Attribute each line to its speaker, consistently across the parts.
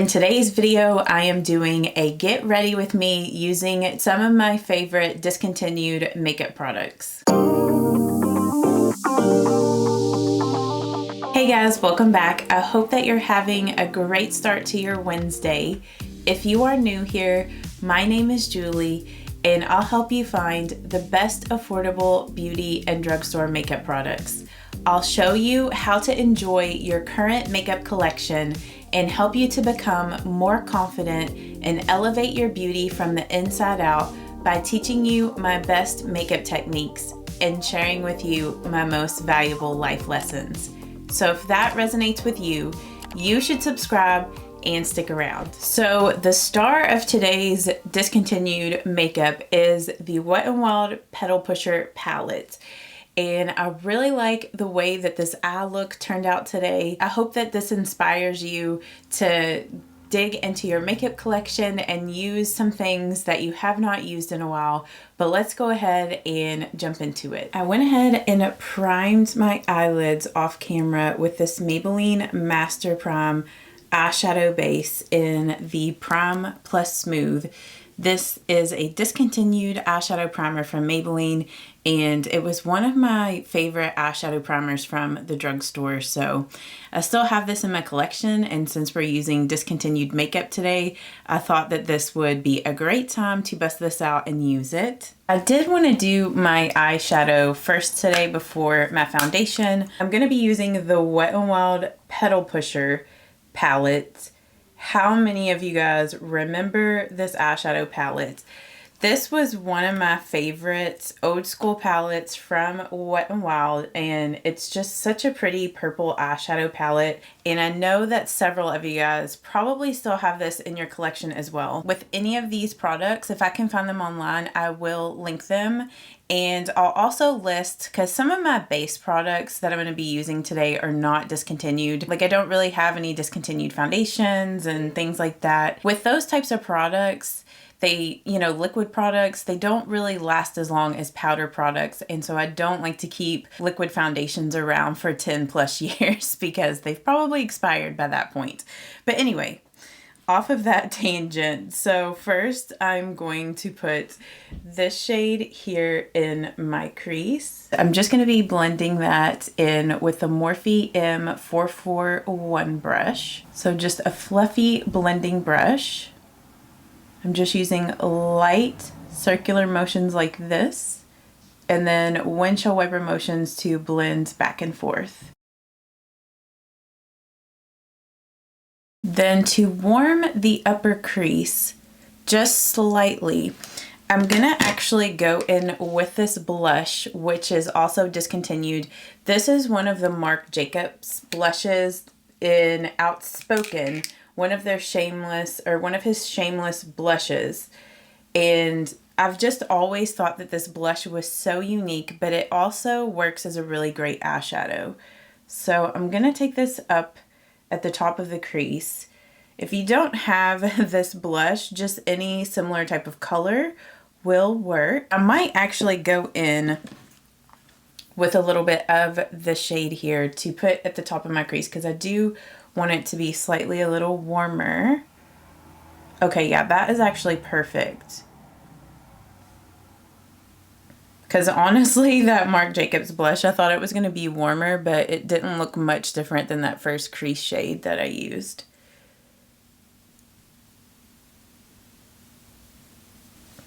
Speaker 1: In today's video, I am doing a get ready with me using some of my favorite discontinued makeup products. Hey guys, welcome back. I hope that you're having a great start to your Wednesday. If you are new here, my name is Julie and I'll help you find the best affordable beauty and drugstore makeup products. I'll show you how to enjoy your current makeup collection and help you to become more confident and elevate your beauty from the inside out by teaching you my best makeup techniques and sharing with you my most valuable life lessons. So if that resonates with you, you should subscribe and stick around. So the star of today's discontinued makeup is the Wet n Wild Petal Pusher palette. And I really like the way that this eye look turned out today. I hope that this inspires you to dig into your makeup collection and use some things that you have not used in a while. But let's go ahead and jump into it. I went ahead and primed my eyelids off camera with this Maybelline Master Prime eyeshadow base in the Prime Plus Smooth. This is a discontinued eyeshadow primer from Maybelline, and it was one of my favorite eyeshadow primers from the drugstore. So I still have this in my collection, and since we're using discontinued makeup today, I thought that this would be a great time to bust this out and use it. I did want to do my eyeshadow first today before my foundation. I'm going to be using the Wet n Wild Petal Pusher palette. How many of you guys remember this eyeshadow palette? This was one of my favorite old school palettes from Wet n Wild, and it's just such a pretty purple eyeshadow palette. And I know that several of you guys probably still have this in your collection as well. With any of these products, if I can find them online, I will link them. And I'll also list, because some of my base products that I'm going to be using today are not discontinued. Like I don't really have any discontinued foundations and things like that. With those types of products, they, liquid products, they don't really last as long as powder products. And so I don't like to keep liquid foundations around for 10 plus years because they've probably expired by that point. But anyway, off of that tangent, so first I'm going to put this shade here in my crease. I'm just going to be blending that in with the Morphe M441 brush. So just a fluffy blending brush. I'm just using light circular motions like this, and then windshield wiper motions to blend back and forth. Then to warm the upper crease just slightly, I'm gonna actually go in with this blush, which is also discontinued. This is one of the Marc Jacobs blushes in Outspoken, one of his Shameless blushes. And I've just always thought that this blush was so unique, but it also works as a really great eyeshadow. So I'm gonna take this up at the top of the crease. If you don't have this blush, just any similar type of color will work. I might actually go in with a little bit of the shade here to put at the top of my crease because I do want it to be slightly a little warmer. Okay, yeah, that is actually perfect. Because honestly, that Marc Jacobs blush, I thought it was going to be warmer, but it didn't look much different than that first crease shade that I used.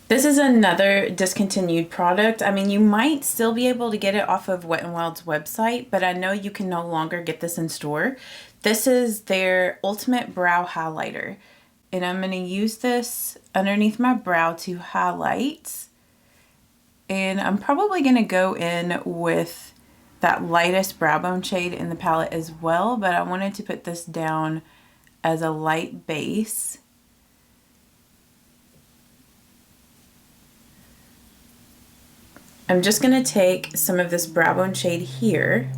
Speaker 1: This is another discontinued product. I mean, you might still be able to get it off of Wet n Wild's website, but I know you can no longer get this in store. This is their Ultimate Brow Highlighter. And I'm going to use this underneath my brow to highlight. And I'm probably going to go in with that lightest brow bone shade in the palette as well, but I wanted to put this down as a light base. I'm just going to take some of this brow bone shade here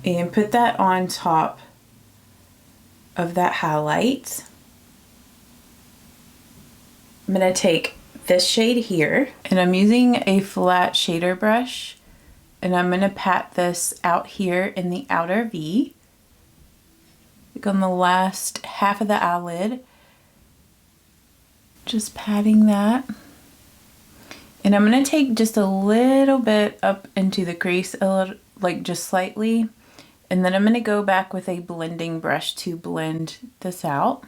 Speaker 1: and put that on top of that highlight. I'm going to take this shade here, and I'm using a flat shader brush, and I'm going to pat this out here in the outer V. like on the last half of the eyelid. Just patting that. And I'm going to take just a little bit up into the crease, a little, like just slightly. And then I'm going to go back with a blending brush to blend this out.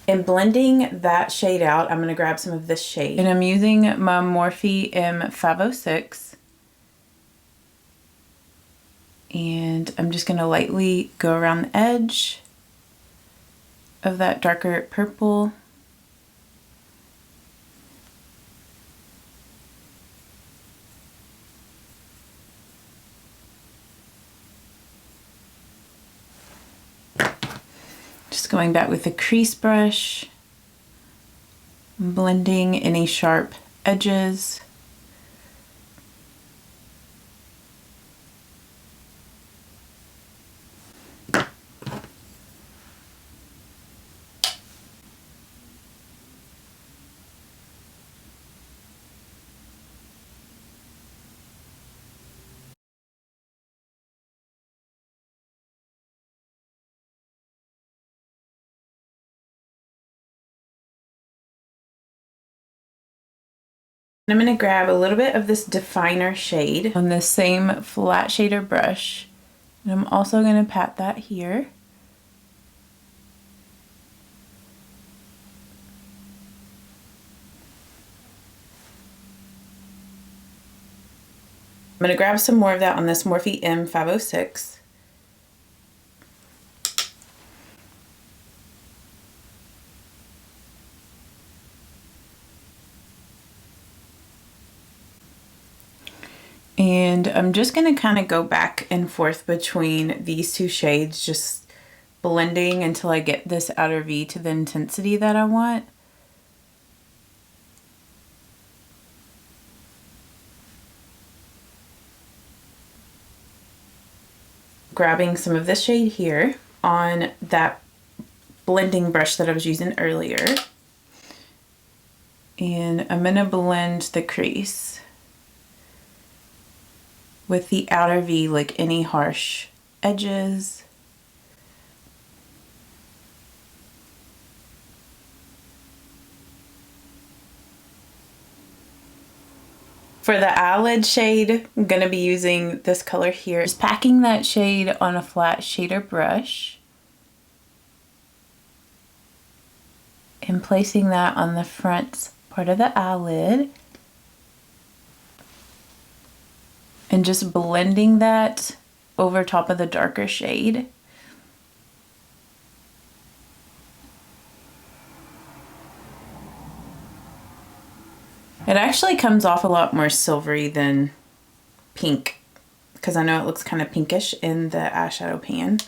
Speaker 1: In blending that shade out, I'm going to grab some of this shade. And I'm using my Morphe M506. And I'm just going to lightly go around the edge of that darker purple. Just going back with the crease brush, blending any sharp edges. I'm going to grab a little bit of this definer shade on the same flat shader brush. And I'm also going to pat that here. I'm going to grab some more of that on this Morphe M506. And I'm just going to kind of go back and forth between these two shades, just blending until I get this outer V to the intensity that I want. Grabbing some of this shade here on that blending brush that I was using earlier. And I'm going to blend the crease with the outer V, like any harsh edges. For the eyelid shade, I'm going to be using this color here. Just packing that shade on a flat shader brush and placing that on the front part of the eyelid. And just blending that over top of the darker shade. It actually comes off a lot more silvery than pink, because I know it looks kind of pinkish in the eyeshadow pan.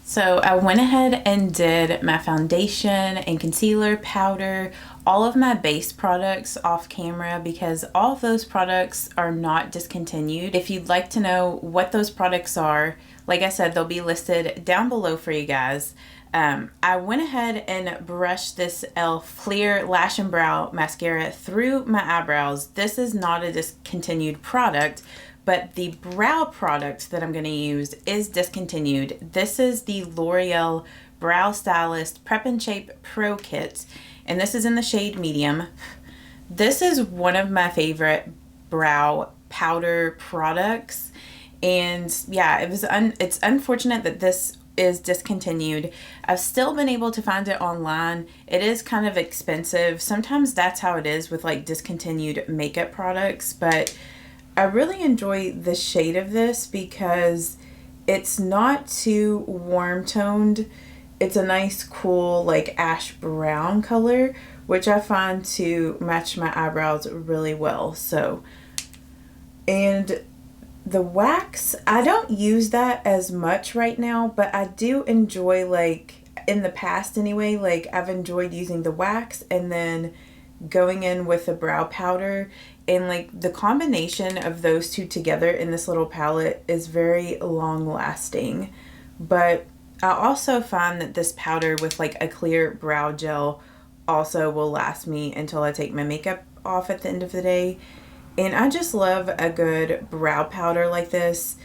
Speaker 1: So I went ahead and did my foundation and concealer, powder, all of my base products off camera because all of those products are not discontinued. If you'd like to know what those products are, like I said, they'll be listed down below for you guys. I went ahead and brushed this e.l.f. clear lash and brow mascara through my eyebrows. This is not a discontinued product, but the brow product that I'm going to use is discontinued. This is the L'Oreal Brow Stylist Prep and Shape Pro Kit, and this is in the shade medium. This is one of my favorite brow powder products, and yeah, it's unfortunate that this is discontinued. I've still been able to find it online. It is kind of expensive. Sometimes that's how it is with like discontinued makeup products, but I really enjoy the shade of this because it's not too warm toned. It's a nice cool like ash brown color, which I find to match my eyebrows really well. So, and the wax, I don't use that as much right now, but I do enjoy, like in the past anyway, like I've enjoyed using the wax and then going in with the brow powder, and like the combination of those two together in this little palette is very long lasting. But I also find that this powder with like a clear brow gel also will last me until I take my makeup off at the end of the day. And I just love a good brow powder like this.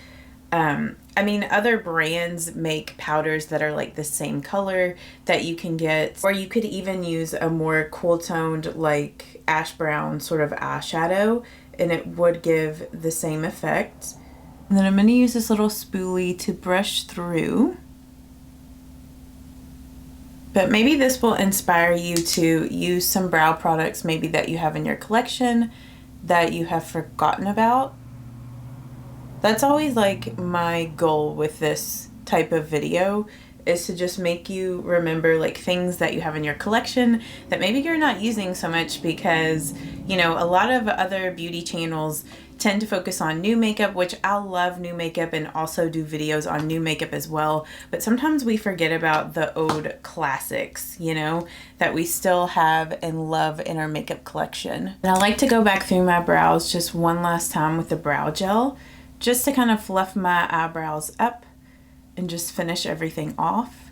Speaker 1: I mean, other brands make powders that are like the same color that you can get, or you could even use a more cool toned like ash brown sort of eyeshadow and it would give the same effect. And then I'm going to use this little spoolie to brush through. But maybe this will inspire you to use some brow products maybe that you have in your collection that you have forgotten about. That's always like my goal with this type of video, is to just make you remember like things that you have in your collection that maybe you're not using so much, because you know, a lot of other beauty channels tend to focus on new makeup, which I love new makeup and also do videos on new makeup as well. But sometimes we forget about the old classics, you know, that we still have and love in our makeup collection. And I like to go back through my brows just one last time with the brow gel, just to kind of fluff my eyebrows up and just finish everything off.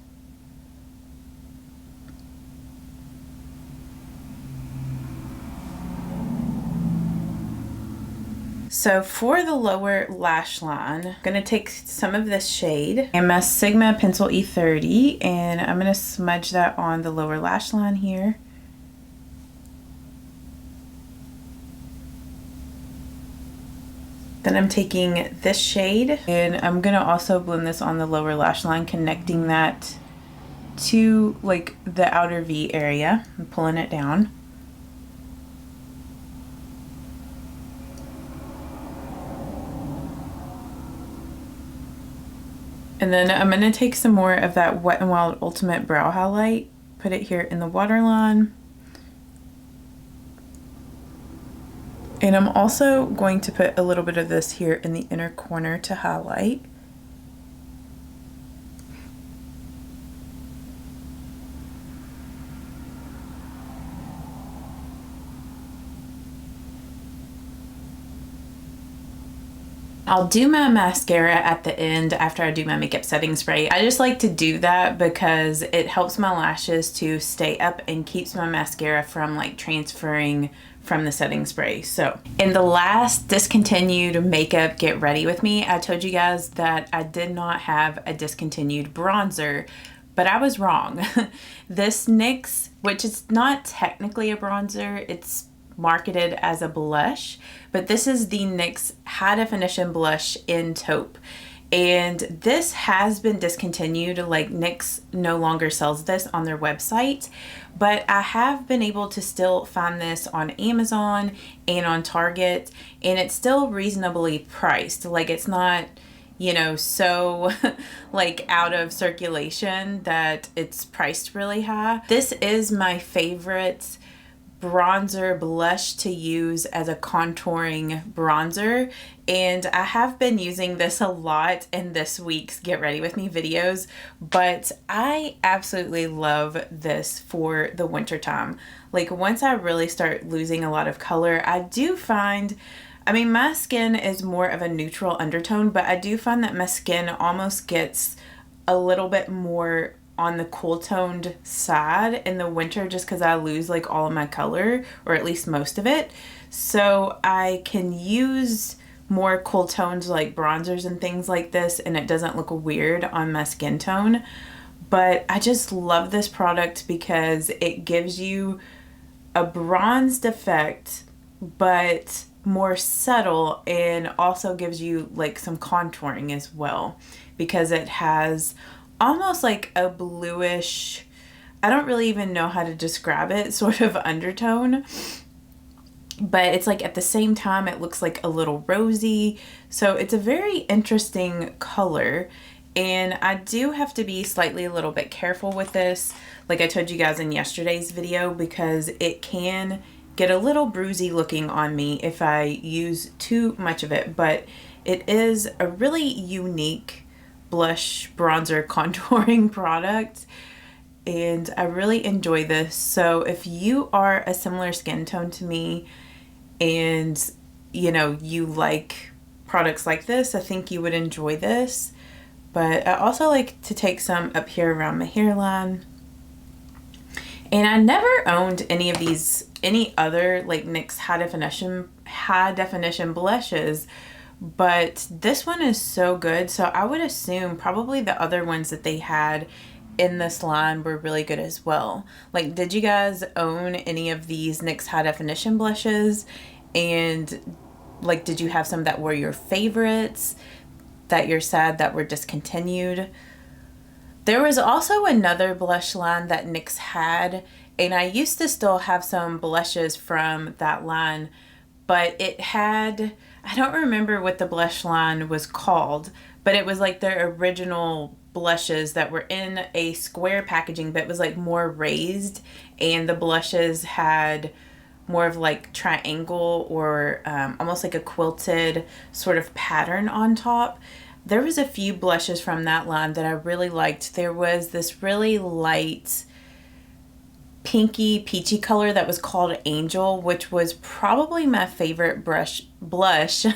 Speaker 1: So for the lower lash line, I'm gonna take some of this shade and my Sigma Pencil E30, and I'm gonna smudge that on the lower lash line here. Then I'm taking this shade and I'm gonna also blend this on the lower lash line, connecting that to like the outer V area and pulling it down. And then I'm gonna take some more of that Wet n Wild Ultimate Brow Highlight, put it here in the waterline. And I'm also going to put a little bit of this here in the inner corner to highlight. I'll do my mascara at the end after I do my makeup setting spray. I just like to do that because it helps my lashes to stay up and keeps my mascara from like transferring from the setting spray. So in the last discontinued makeup get ready with me, I told you guys that I did not have a discontinued bronzer, but I was wrong. This NYX, which is not technically a bronzer, it's marketed as a blush, but this is the NYX High Definition Blush in Taupe. And this has been discontinued, like NYX no longer sells this on their website, but I have been able to still find this on Amazon and on Target, and it's still reasonably priced. Like it's not, you know, so like out of circulation that it's priced really high. This is my favorite bronzer blush to use as a contouring bronzer, and I have been using this a lot in this week's Get Ready With Me videos, but I absolutely love this for the winter time. Like once I really start losing a lot of color, I do find, I mean, my skin is more of a neutral undertone, but I do find that my skin almost gets a little bit more on the cool toned side in the winter, just because I lose like all of my color, or at least most of it. So I can use more cool tones like bronzers and things like this, and it doesn't look weird on my skin tone. But I just love this product because it gives you a bronzed effect, but more subtle, and also gives you like some contouring as well, because it has almost like a bluish, I don't really even know how to describe it, sort of undertone, but it's like at the same time it looks like a little rosy. So it's a very interesting color, and I do have to be slightly a little bit careful with this, like I told you guys in yesterday's video, because it can get a little bruisey looking on me if I use too much of it. But it is a really unique blush bronzer contouring product, and I really enjoy this. So if you are a similar skin tone to me and you know you like products like this, I think you would enjoy this. But I also like to take some up here around my hairline. And I never owned any of these, any other like NYX high definition blushes, but this one is so good. So I would assume probably the other ones that they had in this line were really good as well. Like, did you guys own any of these NYX high definition blushes? And like, did you have some that were your favorites that you're sad that were discontinued? There was also another blush line that NYX had, and I used to still have some blushes from that line, but it had, I don't remember what the blush line was called, but it was like their original blushes that were in a square packaging, but it was like more raised, and the blushes had more of like triangle or almost like a quilted sort of pattern on top. There was a few blushes from that line that I really liked. There was this really light pinky peachy color that was called Angel, which was probably my favorite blush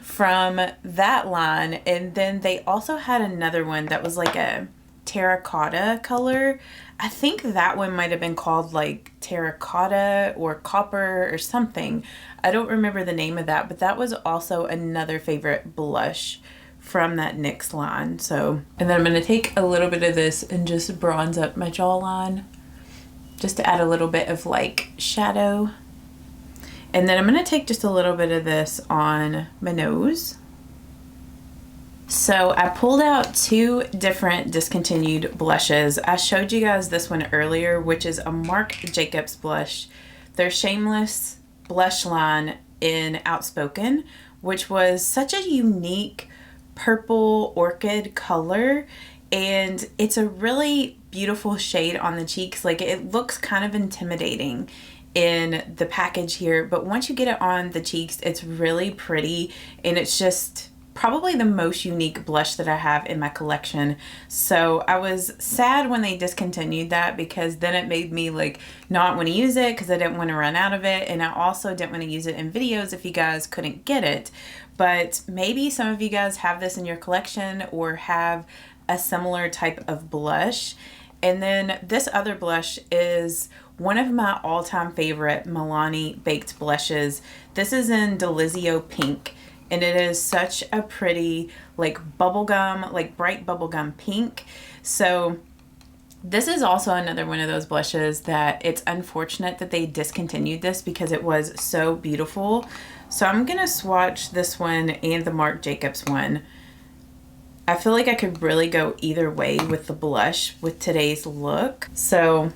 Speaker 1: from that line. And then they also had another one that was like a terracotta color. I think that one might have been called like terracotta or copper or something. I don't remember the name of that, but that was also another favorite blush from that NYX line. So, and then I'm going to take a little bit of this and just bronze up my jawline just to add a little bit of like shadow. And then I'm going to take just a little bit of this on my nose. So I pulled out two different discontinued blushes. I showed you guys this one earlier, which is a Marc Jacobs blush. Their Shameless blush line in Outspoken, which was such a unique purple orchid color, and it's a really beautiful shade on the cheeks. Like, it looks kind of intimidating in the package here, but once you get it on the cheeks, it's really pretty, and it's just probably the most unique blush that I have in my collection. So I was sad when they discontinued that, because then it made me like not want to use it because I didn't want to run out of it, and I also didn't want to use it in videos if you guys couldn't get it. But maybe some of you guys have this in your collection or have a similar type of blush. And then this other blush is one of my all-time favorite Milani baked blushes. This is in Delizioso pink, and it is such a pretty like bubblegum, like bright bubblegum pink. So this is also another one of those blushes that it's unfortunate that they discontinued this because it was so beautiful. So I'm gonna swatch this one and the Marc Jacobs one. I feel like I could really go either way with the blush with today's look. So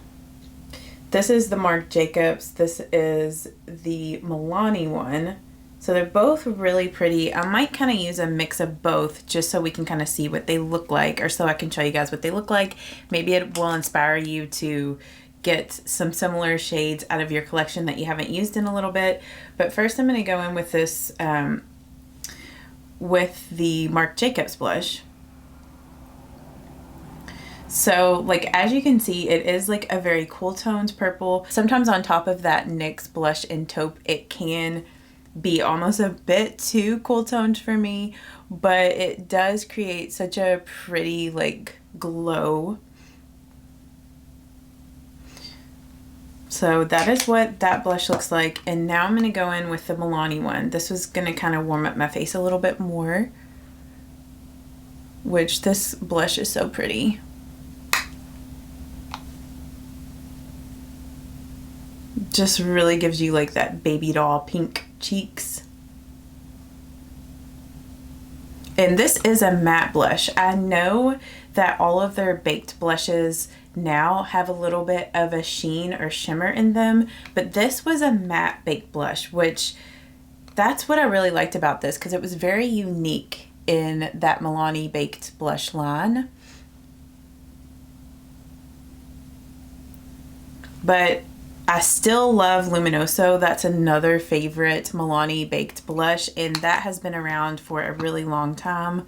Speaker 1: this is the Marc Jacobs, this is the Milani one. So they're both really pretty. I might kind of use a mix of both just so we can kind of see what they look like, or so I can show you guys what they look like. Maybe it will inspire you to get some similar shades out of your collection that you haven't used in a little bit. But first I'm going to go in with this, with the Marc Jacobs blush. So like, as you can see, it is like a very cool toned purple. Sometimes on top of that NYX blush in taupe, it can be almost a bit too cool toned for me, but it does create such a pretty like glow. So that is what that blush looks like. And now I'm going to go in with the Milani one. This was going to kind of warm up my face a little bit more, which this blush is so pretty. Just really gives you like that baby doll pink cheeks. And this is a matte blush. I know that all of their baked blushes now have a little bit of a sheen or shimmer in them, but this was a matte baked blush, which that's what I really liked about this, because it was very unique in that Milani baked blush line. But I still love Luminoso. That's another favorite Milani baked blush, and that has been around for a really long time.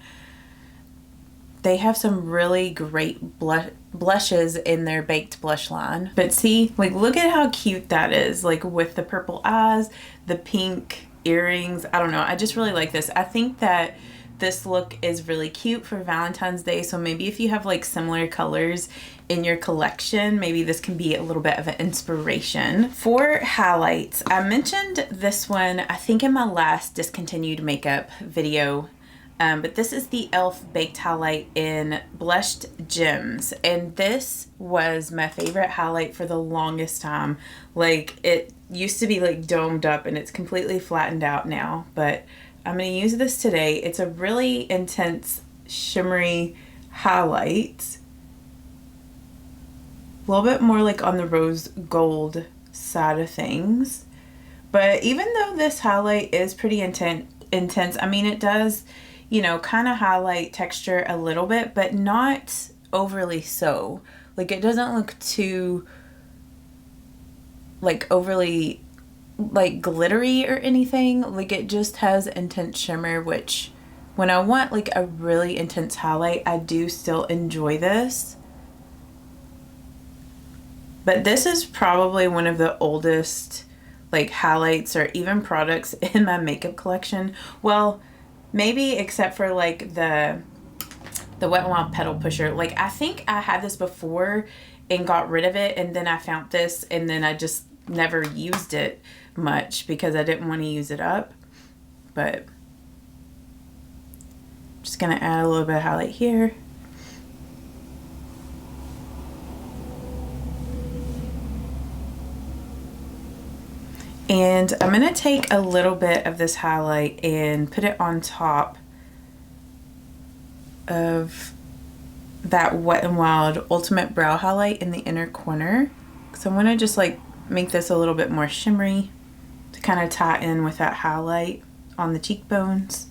Speaker 1: They have some really great blushes in their baked blush line. But see, like, look at how cute that is, like with the purple eyes, the pink earrings. I don't know, I just really like this. I think that this look is really cute for Valentine's Day. So maybe if you have like similar colors in your collection, maybe this can be a little bit of an inspiration. For highlights, I mentioned this one, I think in my last discontinued makeup video. But this is the e.l.f. Baked Highlight in Blushed Gems. And this was my favorite highlight for the longest time. Like, it used to be like domed up and it's completely flattened out now. But I'm going to use this today. It's a really intense, shimmery highlight. A little bit more like on the rose gold side of things. But even though this highlight is pretty intense, I mean, it does, you know, kind of highlight texture a little bit, but not overly so. Like, it doesn't look too, like, overly, like, glittery or anything. Like, it just has intense shimmer, which when I want, like, a really intense highlight, I do still enjoy this. But this is probably one of the oldest, like, highlights or even products in my makeup collection. Well, maybe except for like the Wet n Wild Petal Pusher. Like, I think I had this before and got rid of it, and then I found this and then I just never used it much because I didn't want to use it up. But I'm just gonna add a little bit of highlight here. And I'm going to take a little bit of this highlight and put it on top of that Wet n Wild Ultimate Brow Highlight in the inner corner. So I'm going to just like make this a little bit more shimmery to kind of tie in with that highlight on the cheekbones.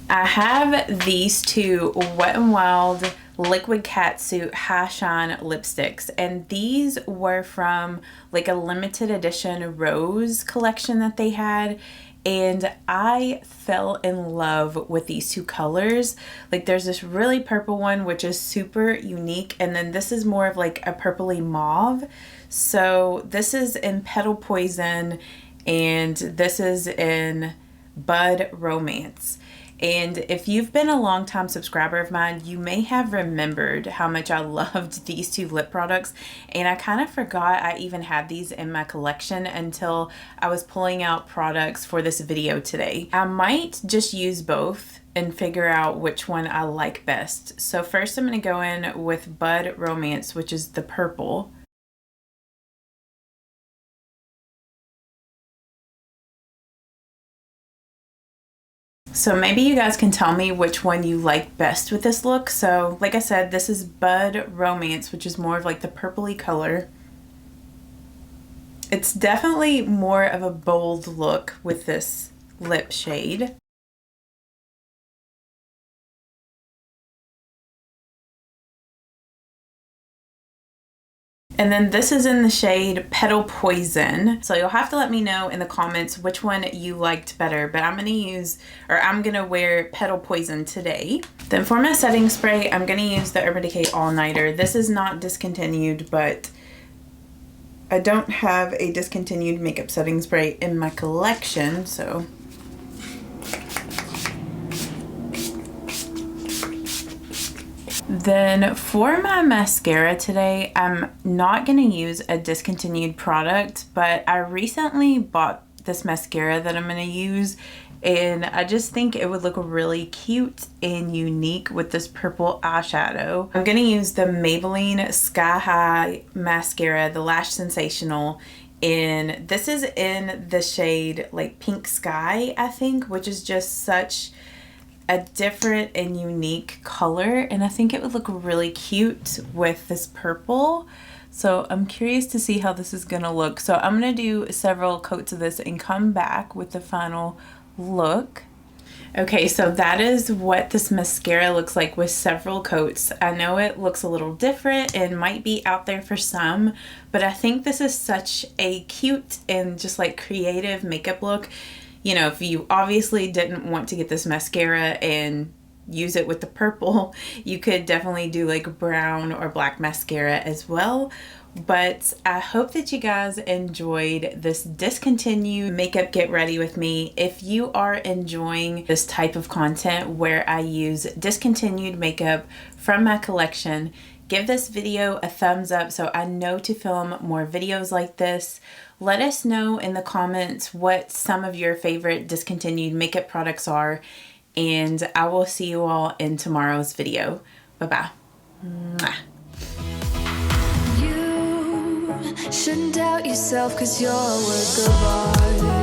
Speaker 1: I have these two Wet n Wild Liquid Catsuit High Shine lipsticks, and these were from like a limited edition rose collection that they had, and I fell in love with these two colors. Like, there's this really purple one which is super unique, and then this is more of like a purpley mauve. So this is in Petal Poison and this is in Bud Romance. And if you've been a long time subscriber of mine, you may have remembered how much I loved these two lip products. And I kind of forgot I even had these in my collection until I was pulling out products for this video today. I might just use both and figure out which one I like best. So first I'm going to go in with Bud Romance, which is the purple. So maybe you guys can tell me which one you like best with this look. So like I said, this is Bud Romance, which is more of like the purpley color. It's definitely more of a bold look with this lip shade. And then this is in the shade Petal Poison. So you'll have to let me know in the comments which one you liked better, but I'm gonna wear Petal Poison today. Then for my setting spray, I'm gonna use the Urban Decay All Nighter. This is not discontinued, but I don't have a discontinued makeup setting spray in my collection, so. Then for my mascara today, I'm not going to use a discontinued product, but I recently bought this mascara that I'm going to use, and I just think it would look really cute and unique with this purple eyeshadow. I'm going to use the Maybelline Sky High mascara, the Lash Sensational, and this is in the shade like Pink Sky, I think, which is just such a different and unique color, and I think it would look really cute with this purple. So I'm curious to see how this is gonna look. So I'm gonna do several coats of this and come back with the final look. Okay, so that is what this mascara looks like with several coats. I know it looks a little different and might be out there for some, but I think this is such a cute and just like creative makeup look. You know, if you obviously didn't want to get this mascara and use it with the purple, you could definitely do like brown or black mascara as well. But I hope that you guys enjoyed this Discontinued makeup get ready with me. If you are enjoying this type of content where I use discontinued makeup from my collection, give this video a thumbs up so I know to film more videos like this. Let us know in the comments what some of your favorite discontinued makeup products are, and I will see you all in tomorrow's video. Bye-bye. Mwah.
Speaker 2: Shouldn't doubt yourself, 'cause you're a work of art.